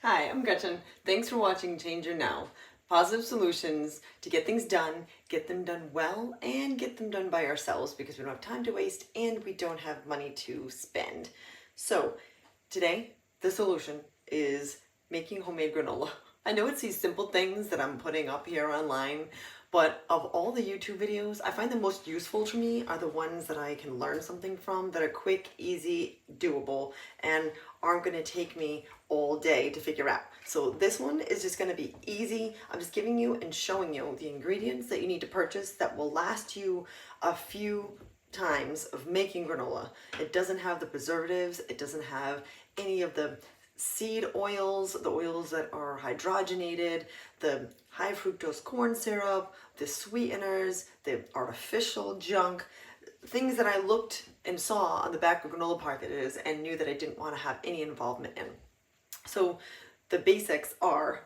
Hi, I'm Gretchen. Thanks for watching Change Your Now. Positive solutions to get things done, get them done well, and get them done by ourselves because we don't have time to waste and we don't have money to spend. So today, the solution is making homemade granola. I know it's these simple things that I'm putting up here online, but of all the YouTube videos, I find the most useful to me are the ones that I can learn something from that are quick, easy, doable, and aren't going to take me all day to figure out. So this one is just going to be easy. I'm just giving you and showing you the ingredients that you need to purchase that will last you a few times of making granola. It doesn't have the preservatives, it doesn't have any of the seed oils, the oils that are hydrogenated, the high fructose corn syrup, the sweeteners, the artificial junk, things that I looked and saw on the back of granola packages and knew that I didn't want to have any involvement in. So the basics are,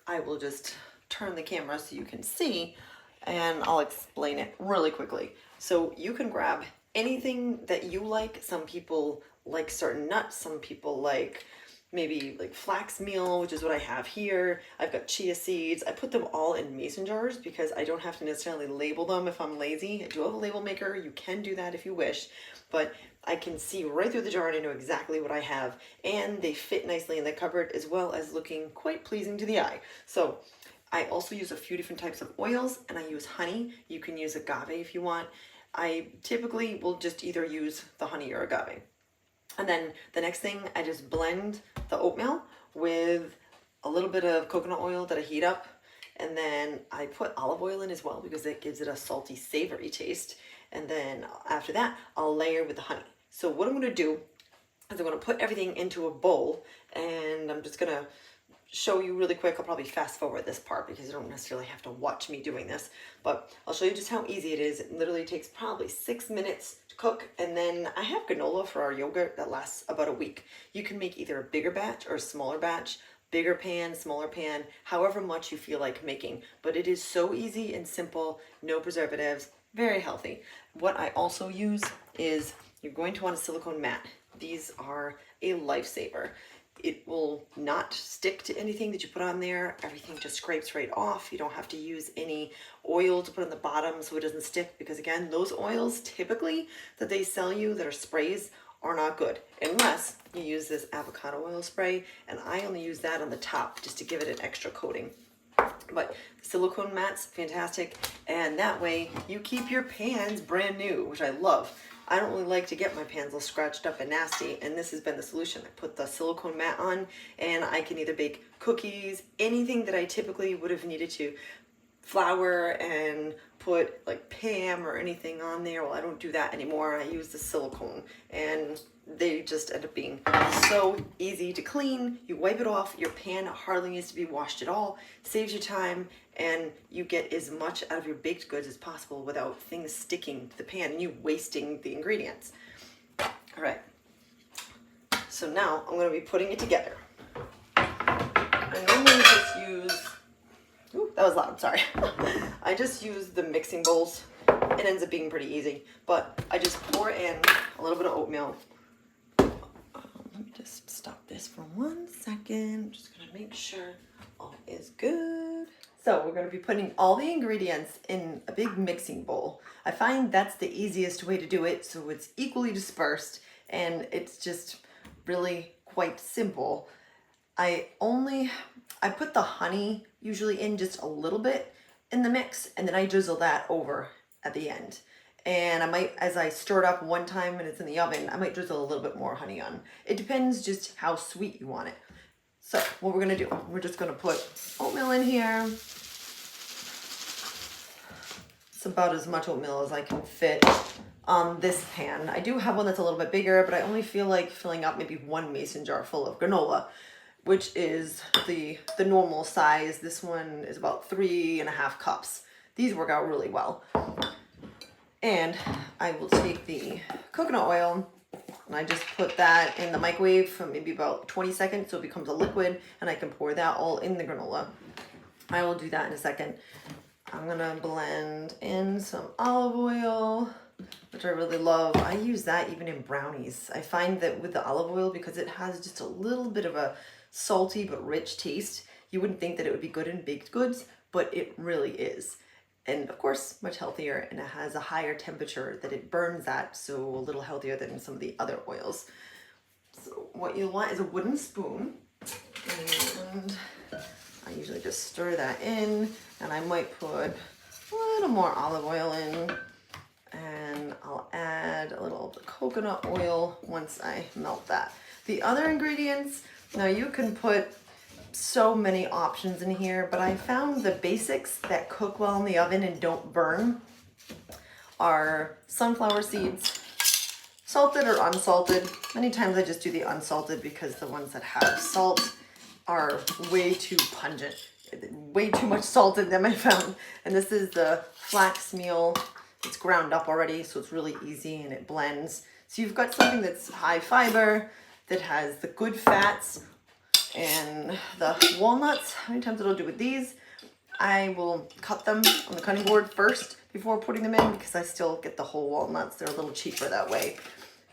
I will just turn the camera so you can see and I'll explain it really quickly. So you can grab anything that you like. Some people like certain nuts, some people like maybe like flax meal, which is what I have here. I've got chia seeds. I put them all in mason jars because I don't have to necessarily label them if I'm lazy. I do have a label maker. You can do that if you wish, but I can see right through the jar and I know exactly what I have, and they fit nicely in the cupboard as well as looking quite pleasing to the eye. So I also use a few different types of oils, and I use honey. You can use agave if you want. I typically will just either use the honey or agave. And then the next thing, I just blend the oatmeal with a little bit of coconut oil that I heat up. And then I put olive oil in as well because it gives it a salty, savory taste. And then after that, I'll layer with the honey. So what I'm going to do is I'm going to put everything into a bowl, and I'm just going to show you really quick. I'll probably fast forward this part because you don't necessarily have to watch me doing this, but I'll show you just how easy it is. It literally takes probably 6 minutes to cook, and then I have granola for our yogurt that lasts about a week. You can make either a bigger batch or a smaller batch, bigger pan, smaller pan, however much you feel like making, but it is so easy and simple, no preservatives, very healthy. What I also use is, you're going to want a silicone mat. These are a lifesaver. It will not stick to anything that you put on there. Everything just scrapes right off. You don't have to use any oil to put on the bottom so it doesn't stick, because again, those oils typically that they sell you that are sprays are not good unless you use this avocado oil spray, and I only use that on the top just to give it an extra coating. But the silicone mat's fantastic, and that way you keep your pans brand new, which I love. I don't really like to get my pans all scratched up and nasty, and this has been the solution. I put the silicone mat on, and I can either bake cookies, anything that I typically would have needed to flour and put like Pam or anything on there. Well, I don't do that anymore. I use the silicone, and they just end up being so easy to clean. You wipe it off, your pan hardly needs to be washed at all, saves you time, and you get as much out of your baked goods as possible without things sticking to the pan and you wasting the ingredients. All right, so now I'm going to be putting it together. I normally just use, ooh, that was loud, sorry. I just use the mixing bowls. It ends up being pretty easy, but I just pour in a little bit of oatmeal. Let me just stop this for 1 second. I'm just gonna make sure all is good. So we're gonna be putting all the ingredients in a big mixing bowl. I find that's the easiest way to do it, so it's equally dispersed and it's just really quite simple. I put the honey usually in just a little bit in the mix, and then I drizzle that over at the end. And I might, as I stir it up one time and it's in the oven, I might drizzle a little bit more honey on. It depends just how sweet you want it. So what we're gonna do, we're just gonna put oatmeal in here. It's about as much oatmeal as I can fit on this pan. I do have one that's a little bit bigger, but I only feel like filling up maybe 1 mason jar full of granola, which is the normal size. This one is about 3.5 cups. These work out really well. And I will take the coconut oil and I just put that in the microwave for maybe about 20 seconds so it becomes a liquid, and I can pour that all in the granola. I will do that in a second. I'm gonna blend in some olive oil, which I really love. I use that even in brownies. I find that with the olive oil, because it has just a little bit of a salty but rich taste. You wouldn't think that it would be good in baked goods, but it really is. And of course, much healthier, and it has a higher temperature that it burns at, so a little healthier than some of the other oils. So what you want is a wooden spoon, and I usually just stir that in, and I might put a little more olive oil in, and I'll add a little of the coconut oil once I melt that. The other ingredients, now you can put so many options in here, but I found the basics that cook well in the oven and don't burn are sunflower seeds, salted or unsalted. Many times I just do the unsalted because the ones that have salt are way too pungent, way too much salt in them, I found. And this is the flax meal. It's ground up already, so it's really easy and it blends. So you've got something that's high fiber, that has the good fats, and the walnuts. How many times did I do with these? I will cut them on the cutting board first before putting them in because I still get the whole walnuts. They're a little cheaper that way.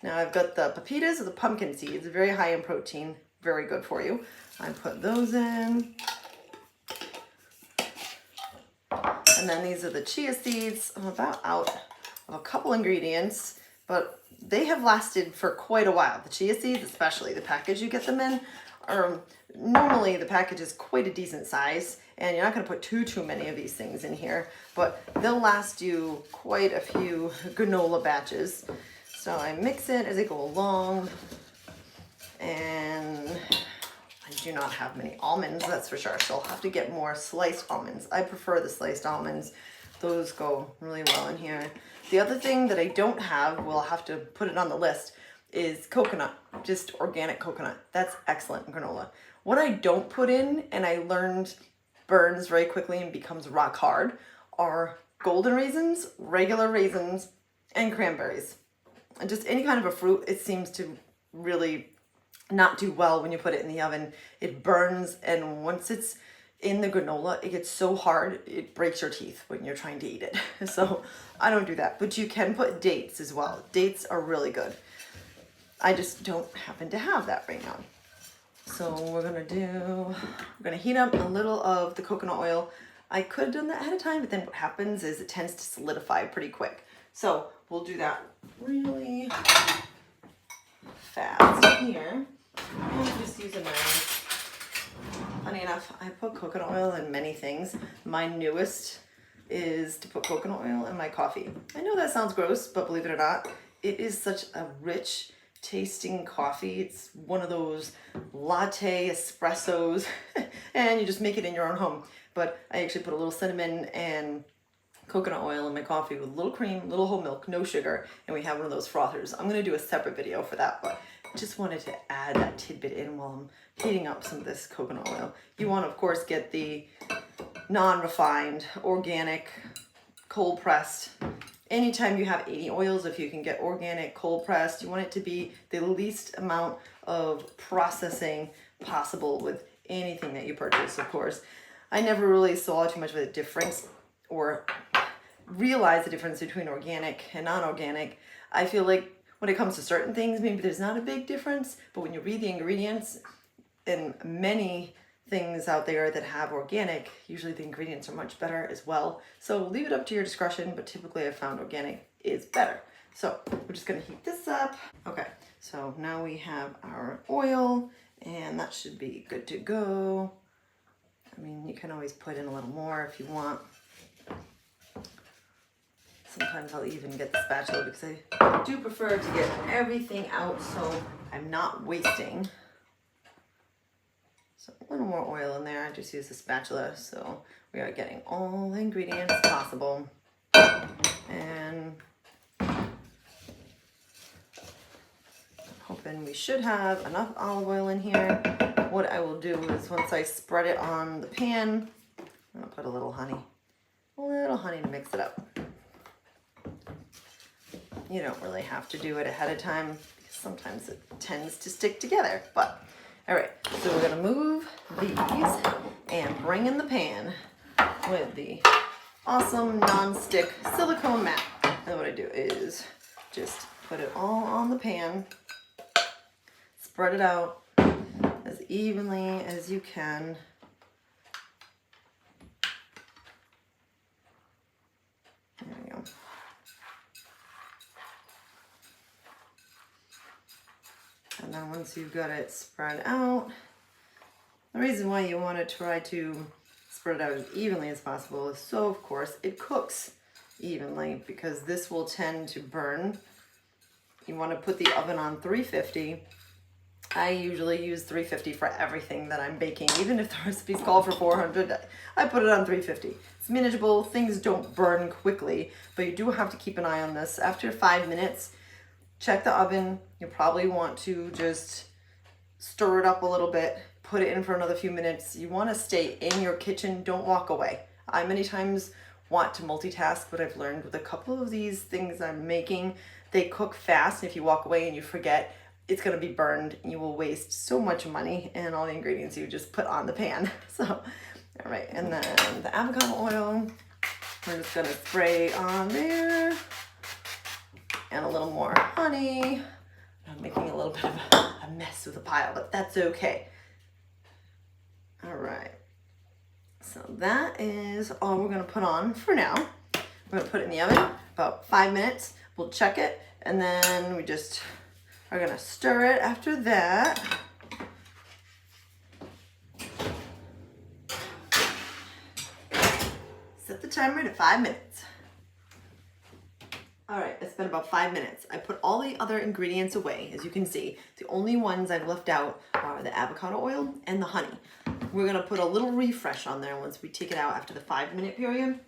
Now I've got the pepitas or the pumpkin seeds, very high in protein, very good for you. I put those in. And then these are the chia seeds. I'm about out of a couple ingredients, but they have lasted for quite a while. The chia seeds, especially the package you get them in, normally the package is quite a decent size, and you're not going to put too many of these things in here, but they'll last you quite a few granola batches. So I mix it as I go along, and I do not have many almonds, that's for sure, so I'll have to get more sliced almonds. I prefer the sliced almonds. Those go really well in here. The other thing that I don't have, we'll have to put it on the list, is coconut, just organic coconut. That's excellent in granola. What I don't put in, and I learned burns very quickly and becomes rock hard, are golden raisins, regular raisins, and cranberries. And just any kind of a fruit, it seems to really not do well when you put it in the oven. It burns, and once it's in the granola, it gets so hard, it breaks your teeth when you're trying to eat it. So I don't do that, but you can put dates as well. Dates are really good. I just don't happen to have that right now. So we're gonna heat up a little of the coconut oil. I could have done that ahead of time, but then what happens is it tends to solidify pretty quick. So we'll do that really fast here. I'm just using my, funny enough, I put coconut oil in many things. My newest is to put coconut oil in my coffee. I know that sounds gross, but believe it or not, it is such a rich tasting coffee. It's one of those latte espressos and you just make it in your own home. But I actually put a little cinnamon and coconut oil in my coffee with a little cream, little whole milk, no sugar, and we have one of those frothers. I'm going to do a separate video for that, but just wanted to add that tidbit in while I'm heating up some of this coconut oil. You want to, of course, get the non-refined, organic, cold pressed. Anytime you have 80 oils, if you can get organic, cold pressed, you want it to be the least amount of processing possible with anything that you purchase, of course. I never really saw too much of a difference or realized the difference between organic and non-organic. I feel like when it comes to certain things, maybe there's not a big difference, but when you read the ingredients, and many things out there that have organic, usually the ingredients are much better as well. So leave it up to your discretion, but typically I found organic is better. So we're just gonna heat this up. Okay, so now we have our oil, and that should be good to go. I mean, you can always put in a little more if you want. Sometimes I'll even get the spatula because I do prefer to get everything out so I'm not wasting. So a little more oil in there. I just use the spatula so we are getting all the ingredients possible. And I'm hoping we should have enough olive oil in here. What I will do is once I spread it on the pan, I'm gonna put a little honey to mix it up. You don't really have to do it ahead of time because sometimes it tends to stick together, but all right, so we're gonna move these and bring in the pan with the awesome non-stick silicone mat. And what I do is just put it all on the pan, spread it out as evenly as you can. There we go. And then once you've got it spread out, the reason why you want to try to spread it out as evenly as possible is so, of course, it cooks evenly, because this will tend to burn. You want to put the oven on 350. I usually use 350 for everything that I'm baking. Even if the recipes call for 400, I put it on 350. It's manageable. Things don't burn quickly, but you do have to keep an eye on this. After 5 minutes, check the oven. You probably want to just stir it up a little bit, put it in for another few minutes. You want to stay in your kitchen. Don't walk away. I many times want to multitask, but I've learned with a couple of these things I'm making, they cook fast. If you walk away and you forget, it's going to be burned. You will waste so much money and all the ingredients you just put on the pan. So, all right. And then the avocado oil, we're just going to spray on there. And a little more honey. I'm making a little bit of a mess with the pile, but that's okay. All right. So that is all we're going to put on for now. We're going to put it in the oven about 5 minutes. We'll check it, and then we just are going to stir it after that. Set the timer to 5 minutes. All right, it's been about 5 minutes. I put all the other ingredients away, as you can see. The only ones I've left out are the avocado oil and the honey. We're gonna put a little refresh on there once we take it out after the 5 minute period.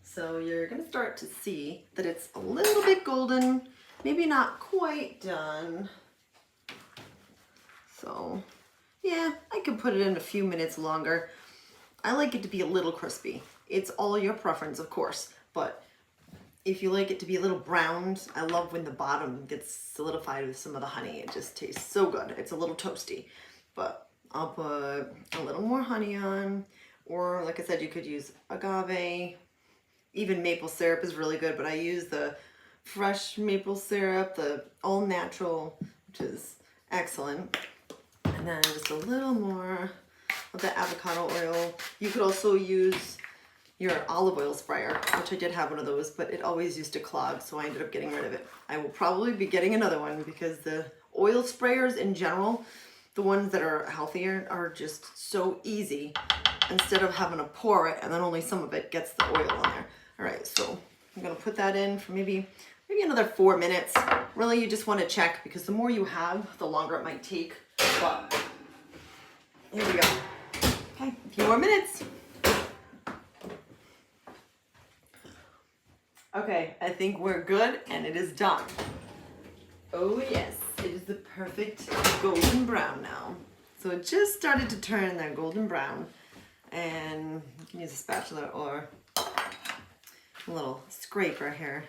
So you're gonna start to see that it's a little bit golden, maybe not quite done. So yeah, I could put it in a few minutes longer. I like it to be a little crispy. It's all your preference, of course, but if you like it to be a little browned, I love when the bottom gets solidified with some of the honey. It just tastes so good. It's a little toasty, but I'll put a little more honey on, or like I said, you could use agave. Even maple syrup is really good, but I use the fresh maple syrup, the all natural, which is excellent. And then just a little more of the avocado oil. You could also use your olive oil sprayer, which I did have one of those, but it always used to clog, so I ended up getting rid of it. I will probably be getting another one because the oil sprayers in general, the ones that are healthier, are just so easy. Instead of having to pour it and then only some of it gets the oil on there. All right, so I'm gonna put that in for maybe another 4 minutes. Really, you just want to check, because the more you have, the longer it might take. But here we go. Okay, a few more minutes. Okay, I think we're good, and it is done. Oh yes, it is the perfect golden brown now. So it just started to turn that golden brown, and you can use a spatula or a little scraper here.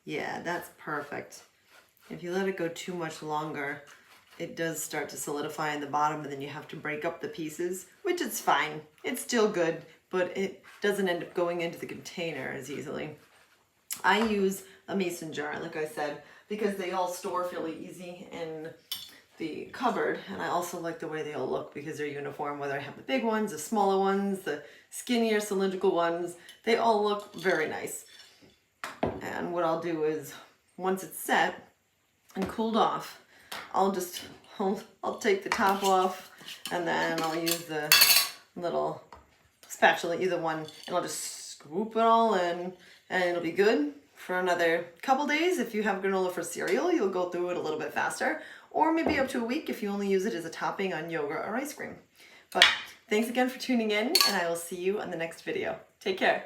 Yeah, that's perfect. If you let it go too much longer, it does start to solidify in the bottom, and then you have to break up the pieces, which is fine. It's still good, but it doesn't end up going into the container as easily. I use a mason jar, like I said, because they all store fairly easy in the cupboard, and I also like the way they all look because they're uniform, whether I have the big ones, the smaller ones, the skinnier cylindrical ones, they all look very nice. And what I'll do is, once it's set and cooled off, I'll take the top off, and then I'll use the little spatula, either one, and I'll just scoop it all in, and it'll be good for another couple days. If you have granola for cereal, you'll go through it a little bit faster, or maybe up to a week if you only use it as a topping on yogurt or ice cream. But thanks again for tuning in, and I will see you on the next video. Take care.